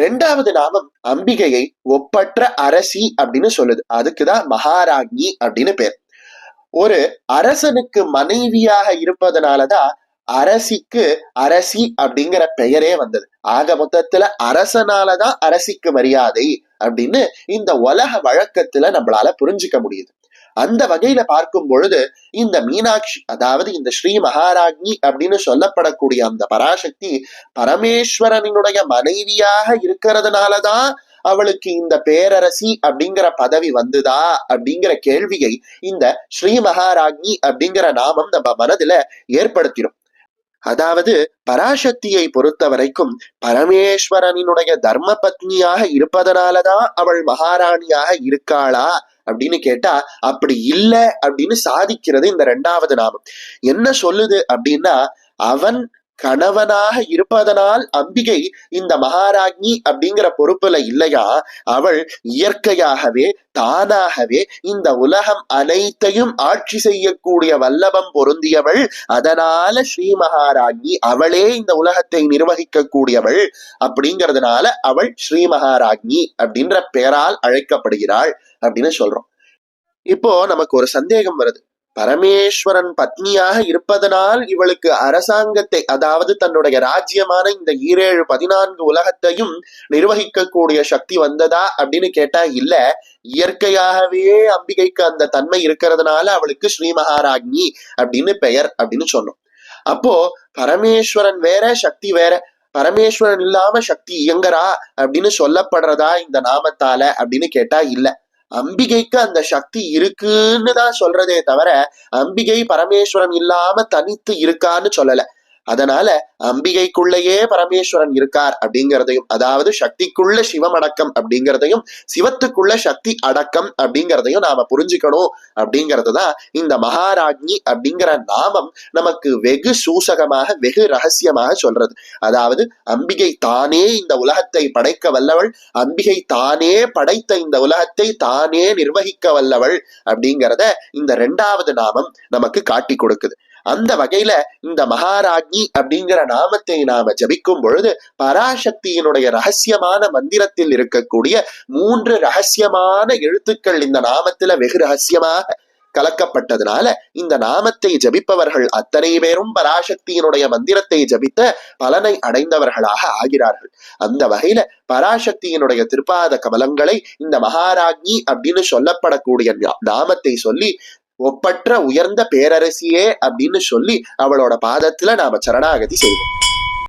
ரெண்டாவது நாமம் அம்பிகையை ஒப்பற்ற அரசி அப்படின்னு சொல்லுது. அதுக்குதான் மகாராஜ்ஞி அப்படின்னு பேர். ஒரு அரசனுக்கு மனைவியாக இருப்பதனாலதான் அரசிக்கு அரசி அப்படிங்கிற பெயரே வந்தது. ஆக மொத்தத்துல அரசனாலதான் அரசிக்கு மரியாதை அப்படின்னு இந்த உலக வழக்கத்துல நம்மளால புரிஞ்சுக்க முடியுது. அந்த வகையில பார்க்கும் பொழுது இந்த மீனாட்சி, அதாவது இந்த ஸ்ரீ மகாராஜ்ஞி அப்படின்னு சொல்லப்படக்கூடிய அந்த பராசக்தி பரமேஸ்வரனுடைய மனைவியாக இருக்கிறதுனாலதான் அவளுக்கு இந்த பேரரசி அப்படிங்கிற பதவி வந்துதா அப்படிங்கிற கேள்வியை இந்த ஸ்ரீ மகாராஜ்ஞி அப்படிங்கிற நாமம் நம்ம மனதுல ஏற்படுத்திடும். அதாவது பராசக்தியை பொறுத்த வரைக்கும் பரமேஸ்வரனுடைய தர்ம பத்னியாக இருப்பதனாலதான் அவள் மகாராணியாக இருக்காளா அப்படின்னு கேட்டா அப்படி இல்ல அப்படின்னு சாதிக்கிறது இந்த ரெண்டாவது நாமம். என்ன சொல்லுது அப்படின்னா, அவன் கணவனாக இருப்பதனால் அம்பிகை இந்த மகாராஜ்ஞி அப்படிங்கிற பொறுப்புல இல்லையா, அவள் இயற்கையாகவே தானாகவே இந்த உலகம் அனைத்தையும் ஆட்சி செய்யக்கூடிய வல்லபம் பொருந்தியவள். அதனால ஸ்ரீ மகாராஜ்ஞி, அவளே இந்த உலகத்தை நிர்வகிக்க கூடியவள். அப்படிங்கிறதுனால அவள் ஸ்ரீ மகாராஜ்ஞி அப்படின்ற பெயரால் அழைக்கப்படுகிறாள் அப்படின்னு சொல்றோம். இப்போ நமக்கு ஒரு சந்தேகம் வருது. பரமேஸ்வரன் பத்னியாக இருப்பதனால் இவளுக்கு அரசாங்கத்தை, அதாவது தன்னுடைய ராஜ்யமான இந்த 14 உலகத்தையும் நிர்வகிக்கக்கூடிய சக்தி வந்ததா அப்படின்னு கேட்டா இல்ல. இயற்கையாகவே அம்பிகைக்கு அந்த தன்மை இருக்கிறதுனால அவளுக்கு ஸ்ரீ மகாராஜ்ஞி அப்படின்னு பெயர் அப்படின்னு சொன்னோம். அப்போ பரமேஸ்வரன் வேற, சக்தி வேற. பரமேஸ்வரன் இல்லாம சக்தி இயங்கரா அப்படின்னு சொல்லப்படுறதா இந்த நாமத்தால அப்படின்னு கேட்டா இல்ல. அம்பிகைக்கு அந்த சக்தி இருக்குன்னு தான் சொல்றதே தவிர அம்பிகை பரமேஸ்வரன் இல்லாம தனித்து இருக்கான்னு சொல்லல. அதனால அம்பிகைக்குள்ளேயே பரமேஸ்வரன் இருக்கார் அப்படிங்கிறதையும், அதாவது சக்திக்குள்ள சிவம் அடக்கம் அப்படிங்கிறதையும் சிவத்துக்குள்ள சக்தி அடக்கம் அப்படிங்கிறதையும் நாம புரிஞ்சுக்கணும். அப்படிங்கிறதுதான் இந்த மகாராஜ்ஞி அப்படிங்கிற நாமம் நமக்கு வெகு சூசகமாக வெகு ரகசியமாக சொல்றது. அதாவது அம்பிகை தானே இந்த உலகத்தை படைக்க வல்லவள், அம்பிகை தானே படைத்த இந்த உலகத்தை தானே நிர்வகிக்க வல்லவள் அப்படிங்கிறத இந்த ரெண்டாவது நாமம் நமக்கு காட்டி கொடுக்குது. அந்த வகையில இந்த மகாராஜ்ஞி அப்படிங்கிற நாமத்தை நாம ஜபிக்கும் பொழுது பராசக்தியினுடைய ரகசியமான மந்திரத்தில் இருக்கக்கூடிய 3 ரகசியமான எழுத்துக்கள் இந்த நாமத்துல வெகு ரகசியமாக கலக்கப்பட்டதுனால இந்த நாமத்தை ஜபிப்பவர்கள் அத்தனை பேரும் பராசக்தியினுடைய மந்திரத்தை ஜபித்த பலனை அடைந்தவர்களாக ஆகிறார்கள். அந்த வகையில பராசக்தியினுடைய திருப்பாத கமலங்களை இந்த மகாராஜ்ஞி அப்படின்னு சொல்லப்படக்கூடிய நாமத்தை சொல்லி ஒப்பற்ற உயர்ந்த பேரரசியே அப்படின்னு சொல்லி அவளோட பாதத்துல நாம சரணாகதி செய்வோம்.